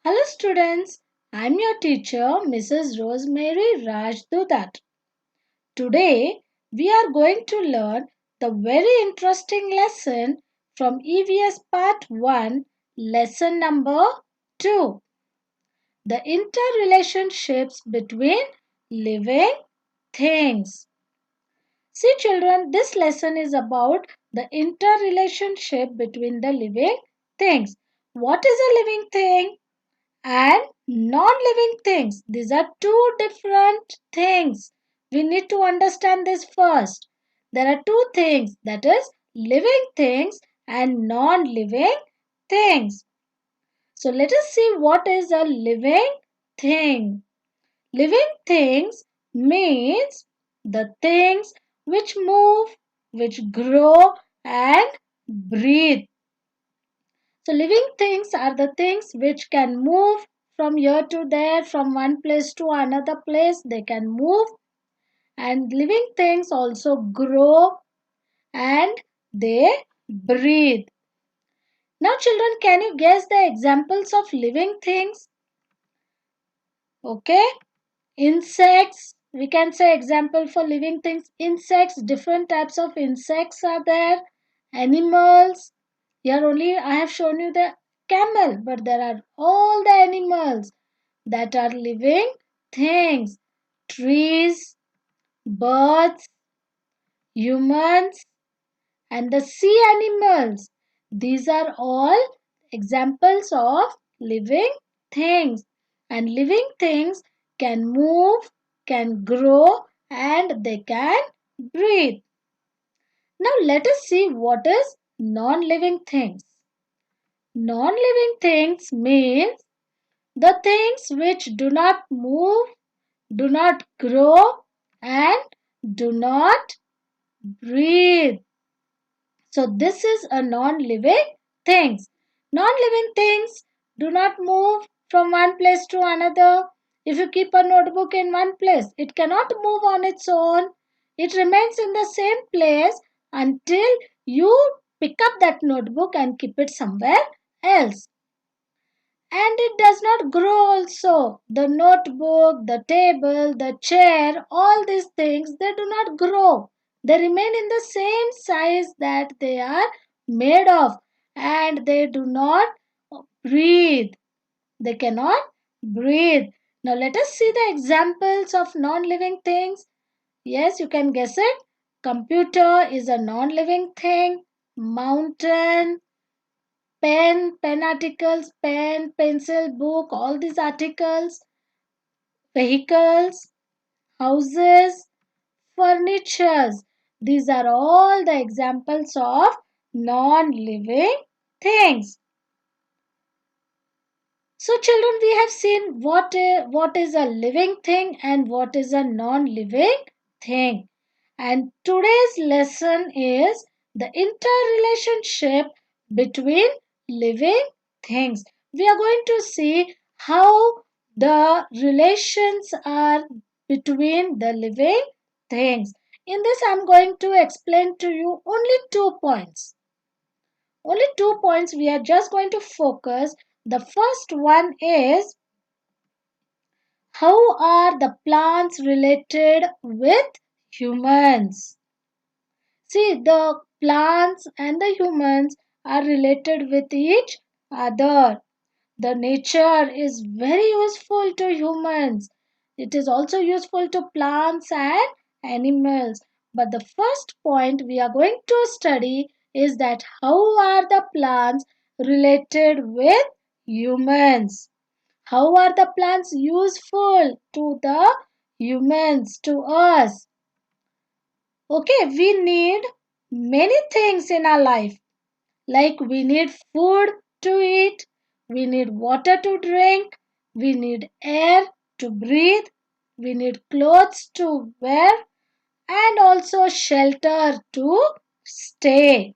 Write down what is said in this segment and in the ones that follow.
Hello students, I am your teacher Mrs. Rosemary Dhudat. Today we are going to learn the very interesting lesson from EVS Part 1, Lesson number 2. The interrelationships between living things. See children, this lesson is about the interrelationship between the living things. What is a living thing and non-living things? These are two different things. We need to understand this first. There are two things, that is living things and non-living things. So let us see what is a living thing. Living things means the things which move, which grow and breathe. So living things are the things which can move from here to there, from one place to another place. They can move, and living things also grow and they breathe. Now children, can you guess the examples of living things? Okay. Insects, we can say example for living things. Insects, different types of insects are there. Animals, here only I have shown you the camel, but there are all the animals that are living things. Trees, birds, humans, and the sea animals. These are all examples of living things. And living things can move, can grow, and they can breathe. Now let us see what is non-living things. Non-living things means the things which do not move, do not grow, and do not breathe. So this is a non-living things. Non-living things do not move from one place to another. If you keep a notebook in one place, it cannot move on its own. It remains in the same place until you pick up that notebook and keep it somewhere else. And it does not grow also. The notebook, the table, the chair, all these things, they do not grow. They remain in the same size that they are made of, and they do not breathe. They cannot breathe. Now let us see the examples of non-living things. Yes, you can guess it. Computer is a non-living thing. Mountain, pen articles, pen, pencil, book, all these articles, vehicles, houses, furnitures. These are all the examples of non-living things. So children, we have seen what is a living thing and what is a non-living thing. And today's lesson is the interrelationship between living things. We are going to see how the relations are between the living things. In this, I am going to explain to you only 2 points. Only 2 points we are just going to focus. The first one is, how are the plants related with humans? See, the plants and the humans are related with each other. The nature is very useful to humans. It is also useful to plants and animals. But the first point we are going to study is that how are the plants related with humans? How are the plants useful to the humans, to us? Okay, we need many things in our life. Like we need food to eat, we need water to drink, we need air to breathe, we need clothes to wear, and also shelter to stay.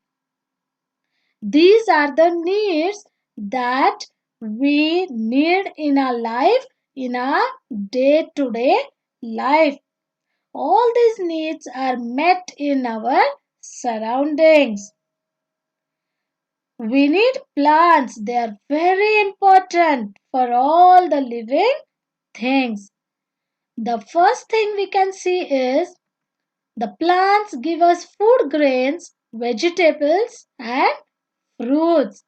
These are the needs that we need in our life, in our day-to-day life. All these needs are met in our surroundings. We need plants. They are very important for all the living things. The first thing we can see is the plants give us food grains, vegetables, and fruits.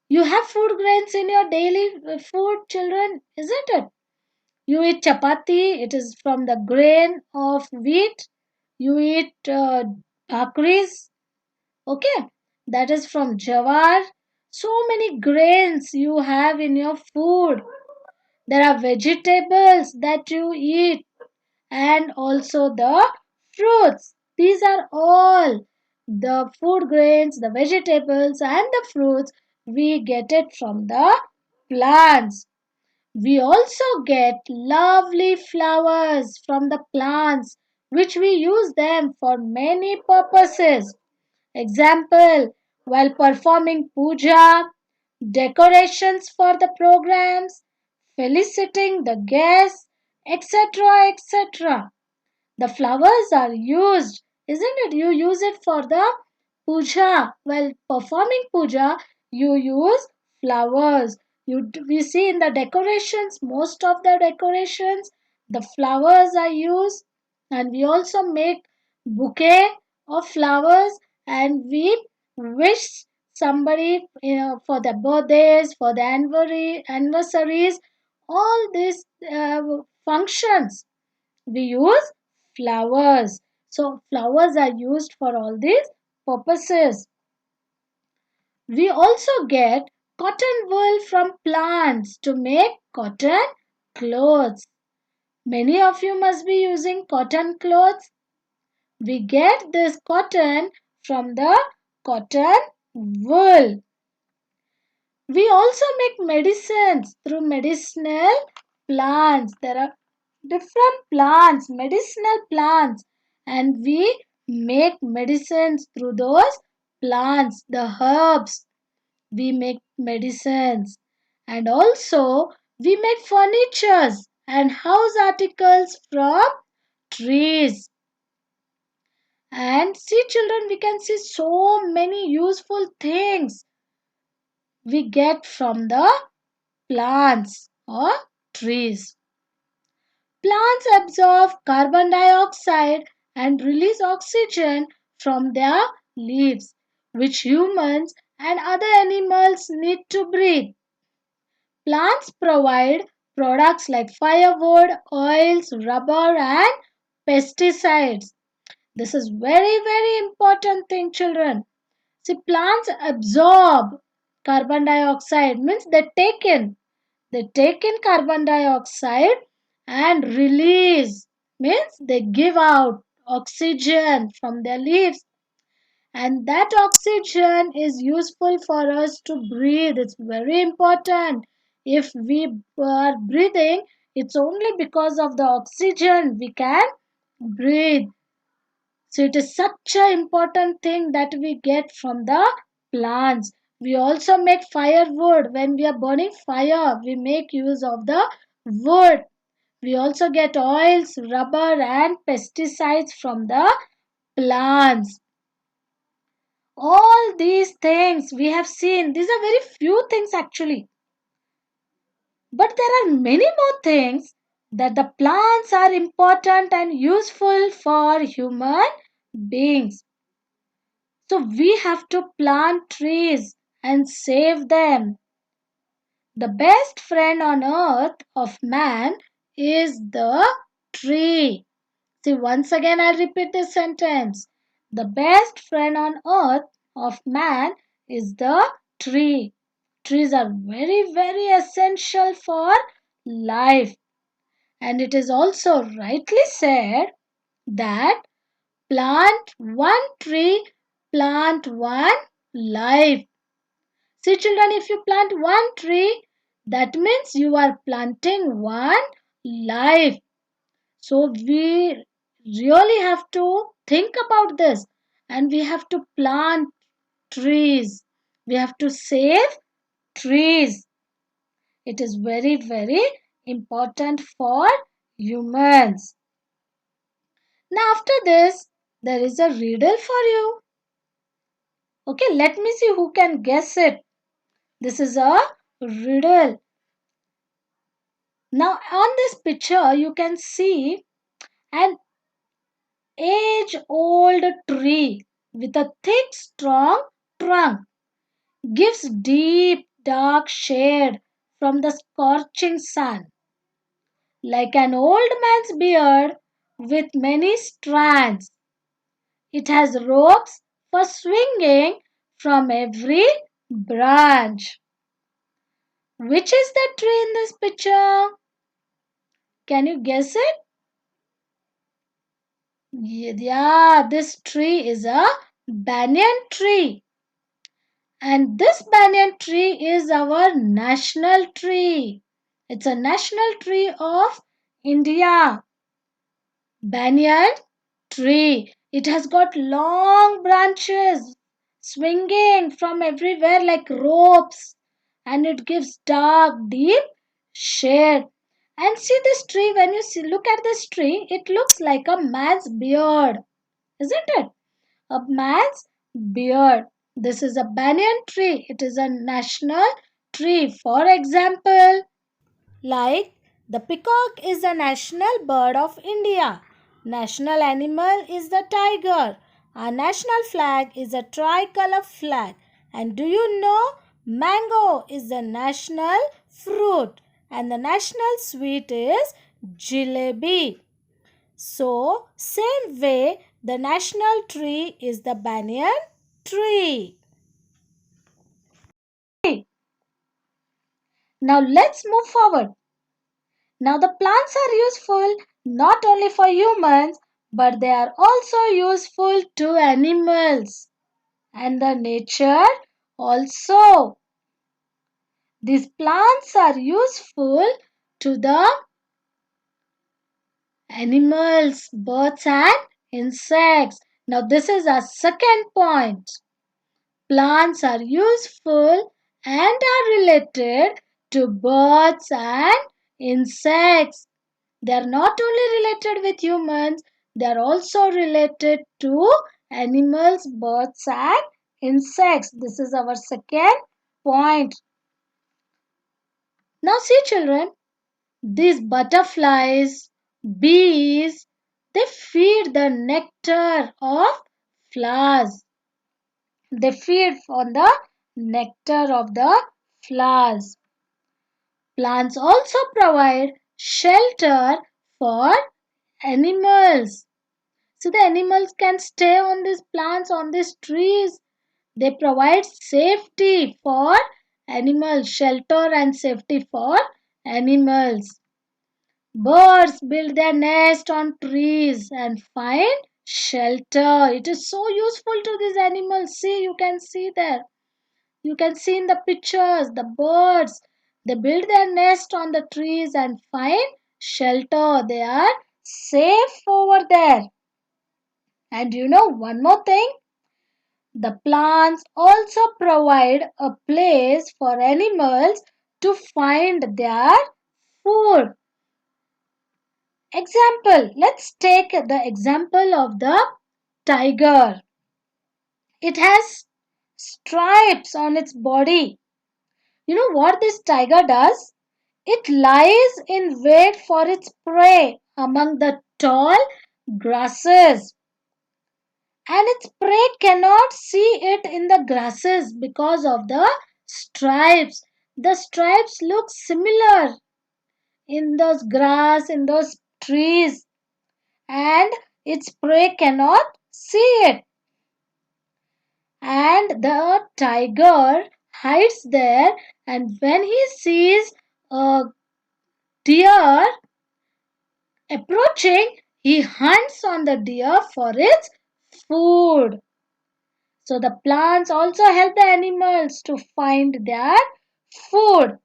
You have food grains in your daily food, children, isn't it? You eat chapati, it is from the grain of wheat. You eat bhakris, okay, that is from jawar. So many grains you have in your food. There are vegetables that you eat and also the fruits. These are all the food grains, the vegetables, and the fruits. We get it from the plants. We also get lovely flowers from the plants, which we use them for many purposes. Example, while performing puja, decorations for the programs, felicitating the guests, etc. etc. The flowers are used, isn't it? You use it for the puja. While performing puja, you use flowers. We see in the decorations, most of the decorations, the flowers are used, and we also make bouquet of flowers, and we wish somebody, for the birthdays, for the anniversaries, all these functions we use flowers. So flowers are used for all these purposes. We also get cotton wool from plants to make cotton clothes. Many of you must be using cotton clothes. We get this cotton from the cotton wool. We also make medicines through medicinal plants. There are different plants, medicinal plants, and we make medicines through those plants, the herbs. We make medicines, and also we make furnitures and house articles from trees. And see, children, we can see so many useful things we get from the plants or trees. Plants absorb carbon dioxide and release oxygen from their leaves, which humans and other animals need to breathe. Plants provide products like firewood, oils, rubber, and pesticides. This is very important thing, children. See, plants absorb carbon dioxide, means they take in carbon dioxide and release, means they give out oxygen from their leaves, and that oxygen is useful for us to breathe. It's very important. If we are breathing, it's only because of the oxygen we can breathe. So it is such an important thing that we get from the plants. We also make firewood. When we are burning fire, we make use of the wood. We also get oils, rubber, and pesticides from the plants. All these things we have seen, these are very few things actually. But there are many more things that the plants are important and useful for human beings. So we have to plant trees and save them. The best friend on earth of man is the tree. See, once again, I'll repeat this sentence. The best friend on earth of man is the tree. Trees are very essential for life. And it is also rightly said that plant one tree, plant one life. See, children, if you plant one tree, that means you are planting one life. So we really have to think about this, and we have to plant trees. We have to save trees. It is very important for humans. Now after this, there is a riddle for you. Okay, let me see who can guess it. This is a riddle. Now, on this picture, you can see an age-old tree with a thick, strong trunk. Gives deep, dark shade from the scorching sun. Like an old man's beard with many strands. It has ropes for swinging from every branch. Which is the tree in this picture? Can you guess it? Yeah, this tree is a banyan tree. And this banyan tree is our national tree. It's a national tree of India. Banyan tree. It has got long branches swinging from everywhere like ropes, and it gives dark, deep shade. And see this tree, when you look at this tree, it looks like a man's beard, isn't it? A man's beard. This is a banyan tree. It is a national tree. For example, like the peacock is the national bird of India. National animal is the tiger. Our national flag is a tricolor flag. And do you know mango is the national fruit and the national sweet is jalebi. So, same way the national tree is the banyan tree. Now let's move forward. Now the plants are useful not only for humans but they are also useful to animals and the nature also. These plants are useful to the animals, birds and insects. Now this is our second point. Plants are useful and are related to birds and insects. They are not only related with humans, they are also related to animals, birds and insects. This is our second point. Now see children, these butterflies, bees, they feed the nectar of flowers. They feed on the nectar of the flowers. Plants also provide shelter for animals. So the animals can stay on these plants, on these trees. They provide safety for animals, shelter and safety for animals. Birds build their nest on trees and find shelter. It is so useful to these animals. See, you can see there. You can see in the pictures the birds. They build their nest on the trees and find shelter. They are safe over there. And you know one more thing? The plants also provide a place for animals to find their food. Example, let's take the example of the tiger. It has stripes on its body. You know what this tiger does? It lies in wait for its prey among the tall grasses. And its prey cannot see it in the grasses because of the stripes. The stripes look similar in those grass, in those trees, and its prey cannot see it. And the tiger hides there, and when he sees a deer approaching, he hunts on the deer for its food. So the plants also help the animals to find their food.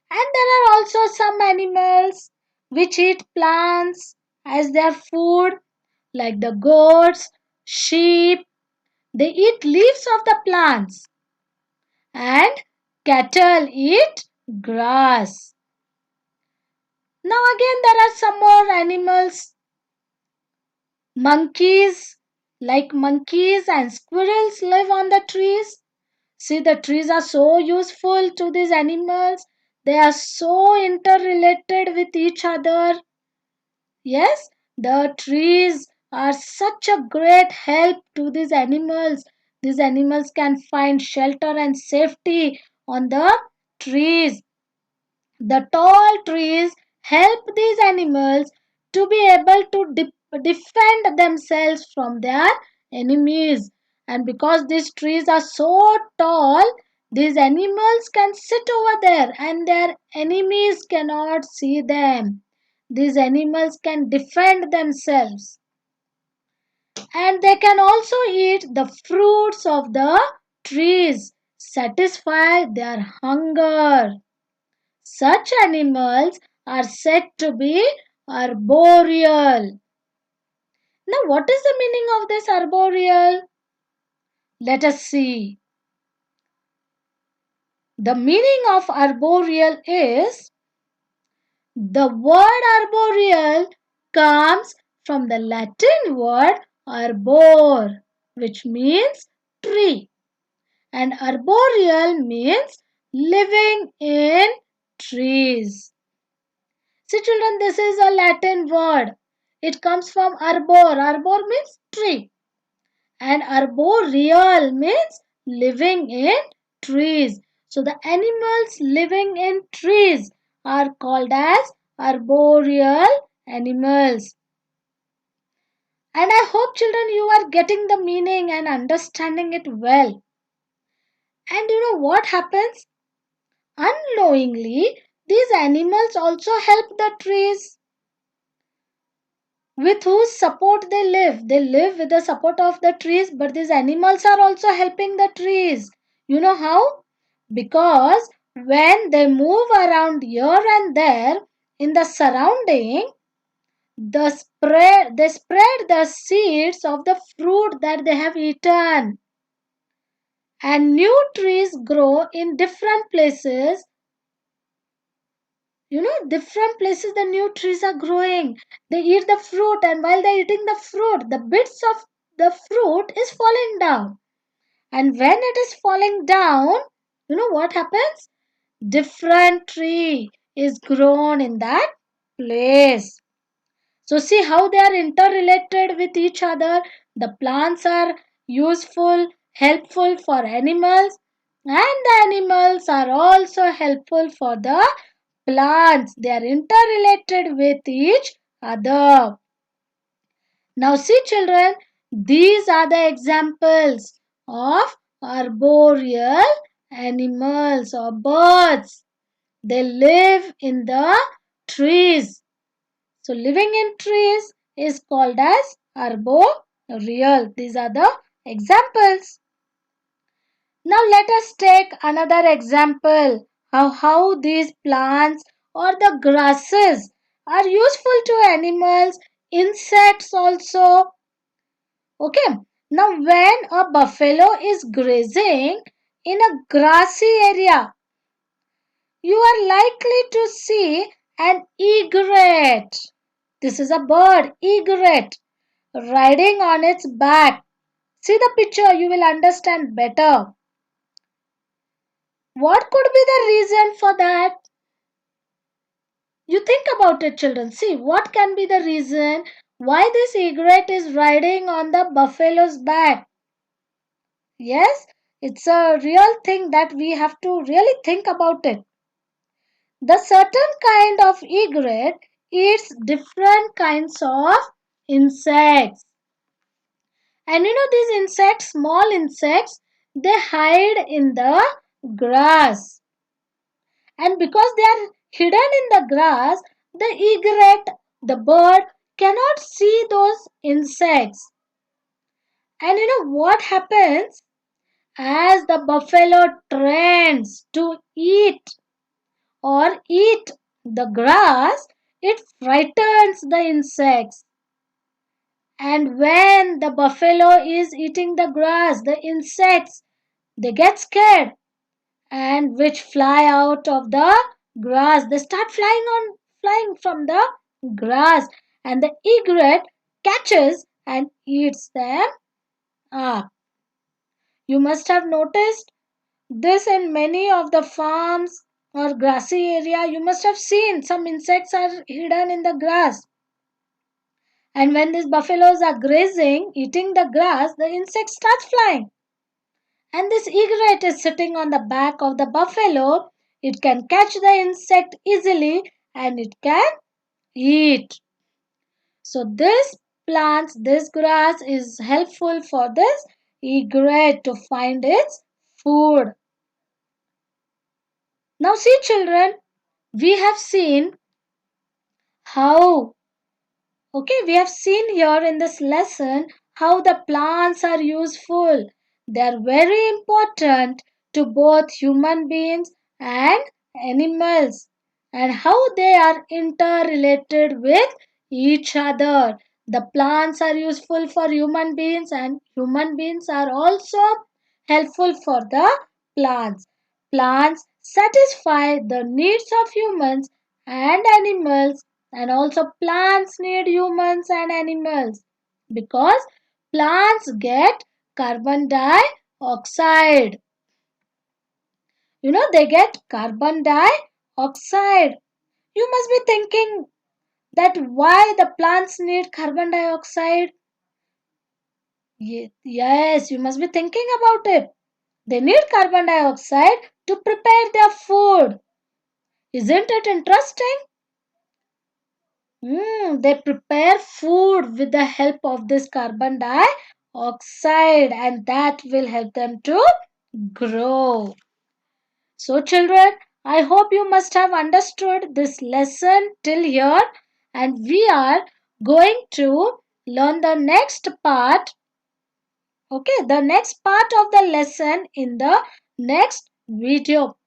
And there are also some animals which eat plants as their food, like the goats, sheep. They eat leaves of the plants, and cattle eat grass. Now again there are some more animals. Monkeys like monkeys and squirrels live on the trees. See, the trees are so useful to these animals. They are so interrelated with each other. Yes, the trees are such a great help to these animals. These animals can find shelter and safety on the trees. The tall trees help these animals to be able to defend themselves from their enemies. And because these trees are so tall, these animals can sit over there and their enemies cannot see them. These animals can defend themselves. And they can also eat the fruits of the trees, satisfy their hunger. Such animals are said to be arboreal. Now, what is the meaning of this arboreal? Let us see. The meaning of arboreal is the word arboreal comes from the Latin word arbor, which means tree, and arboreal means living in trees. See children, this is a Latin word. It comes from arbor. Arbor means tree. And arboreal means living in trees. So the animals living in trees are called as arboreal animals. And I hope children you are getting the meaning and understanding it well. And you know what happens? Unknowingly, these animals also help the trees with whose support they live. They live with the support of the trees, but these animals are also helping the trees. You know how? Because when they move around here and there in the surrounding, they spread the seeds of the fruit that they have eaten. And new trees grow in different places. You know, different places the new trees are growing. They eat the fruit, and while they're eating the fruit, the bits of the fruit is falling down. And when it is falling down, you know what happens? Different tree is grown in that place. So see how they are interrelated with each other. The plants are useful, helpful for animals, and the animals are also helpful for the plants. They are interrelated with each other. Now see children, these are the examples of arboreal animals or birds. They live in the trees. So living in trees is called as arboreal. These are the examples. Now let us take another example how these plants or the grasses are useful to animals, insects also. Okay. Now when a buffalo is grazing in a grassy area, you are likely to see an egret. This is a bird, egret, riding on its back. See the picture, you will understand better. What could be the reason for that? You think about it, children. See, what can be the reason why this egret is riding on the buffalo's back? Yes, it's a real thing that we have to really think about it. The certain kind of egret eats different kinds of insects. And you know these insects, small insects, they hide in the grass. And because they are hidden in the grass, the egret, the bird, cannot see those insects. And you know what happens? As the buffalo trends to eat the grass, it frightens the insects. And when the buffalo is eating the grass, the insects, they get scared and which fly out of the grass. They start flying from the grass, and the egret catches and eats them up. You must have noticed this in many of the farms or grassy area. You must have seen some insects are hidden in the grass. And when these buffaloes are grazing, eating the grass, the insect starts flying. And this egret is sitting on the back of the buffalo. It can catch the insect easily and it can eat. So this grass is helpful for this egret to find its food. Now see children, we have seen how Okay, we have seen here in this lesson how the plants are useful. They are very important to both human beings and animals, and how they are interrelated with each other. The plants are useful for human beings, and human beings are also helpful for the plants. Plants satisfy the needs of humans and animals, and also plants need humans and animals because plants get carbon dioxide. They get carbon dioxide. You must be thinking that why the plants need carbon dioxide. Yes, you must be thinking about it. They need carbon dioxide to prepare their food. Isn't it interesting? They prepare food with the help of this carbon dioxide, and that will help them to grow. So, children, I hope you must have understood this lesson till here, and we are going to learn the next part. Okay, the next part of the lesson in the next video.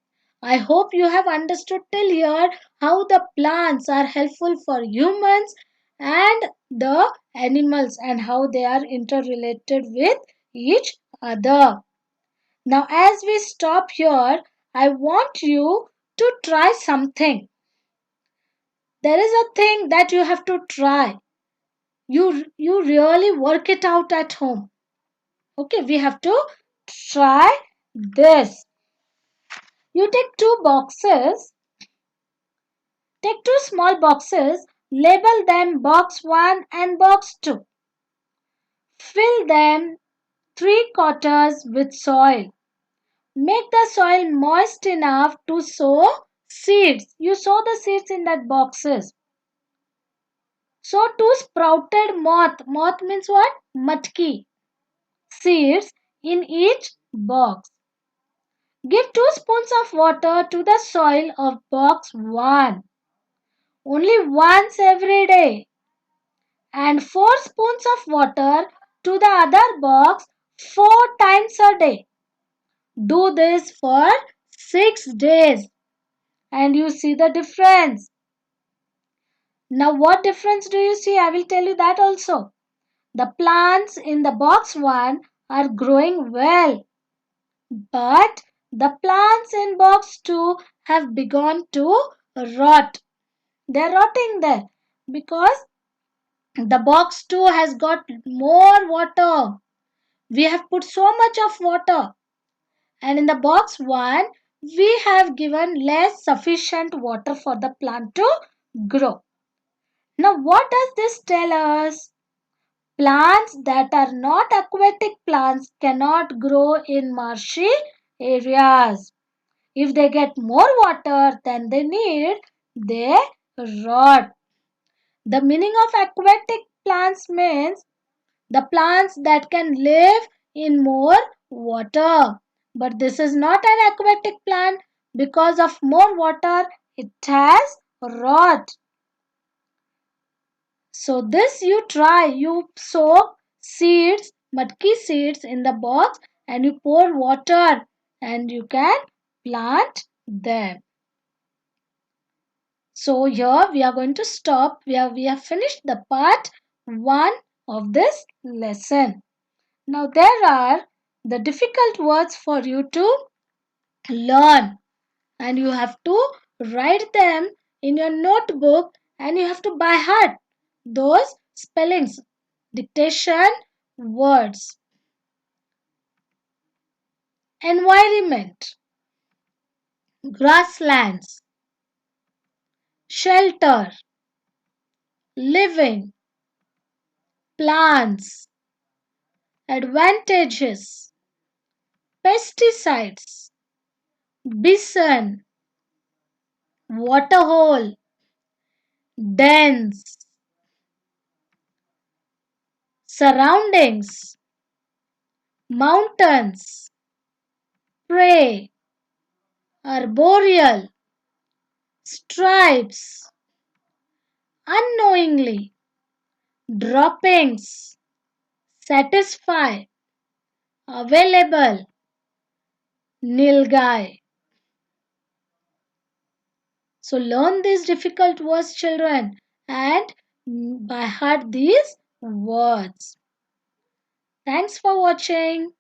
I hope you have understood till here how the plants are helpful for humans and the animals and how they are interrelated with each other. Now, as we stop here, I want you to try something. There is a thing that you have to try. You really work it out at home. Okay, we have to try this. You take two small boxes, label them box 1 and box 2. Fill them 3/4 with soil. Make the soil moist enough to sow seeds. You sow the seeds in that boxes. Sow 2 sprouted moth. Moth means what? Matki. Seeds in each box. Give 2 spoons of water to the soil of box 1. Only once every day. And 4 spoons of water to the other box 4 times a day. Do this for 6 days and you see the difference. Now what difference do you see? I will tell you that also. The plants in the box 1 are growing well, but the plants in box 2 have begun to rot. They are rotting there because the box 2 has got more water. We have put so much of water, and in the box 1 we have given less sufficient water for the plant to grow. Now what does this tell us? Plants that are not aquatic plants cannot grow in marshy areas. If they get more water than they need, they rot. The meaning of aquatic plants means the plants that can live in more water. But this is not an aquatic plant. Because of more water, it has rot. So this you try. You soak seeds, matki seeds in the box and you pour water and you can plant them. So here we are going to stop. We have finished the part 1 of this lesson. Now there are the difficult words for you to learn and you have to write them in your notebook and you have to by heart those spellings, dictation words. environment, grasslands, shelter, living, plants, advantages, pesticides, bison, waterhole, dens, surroundings, mountains, prey, arboreal, stripes, unknowingly, droppings, satisfy, available, nilgai. So learn these difficult words, children, and by heart these words. Thanks for watching.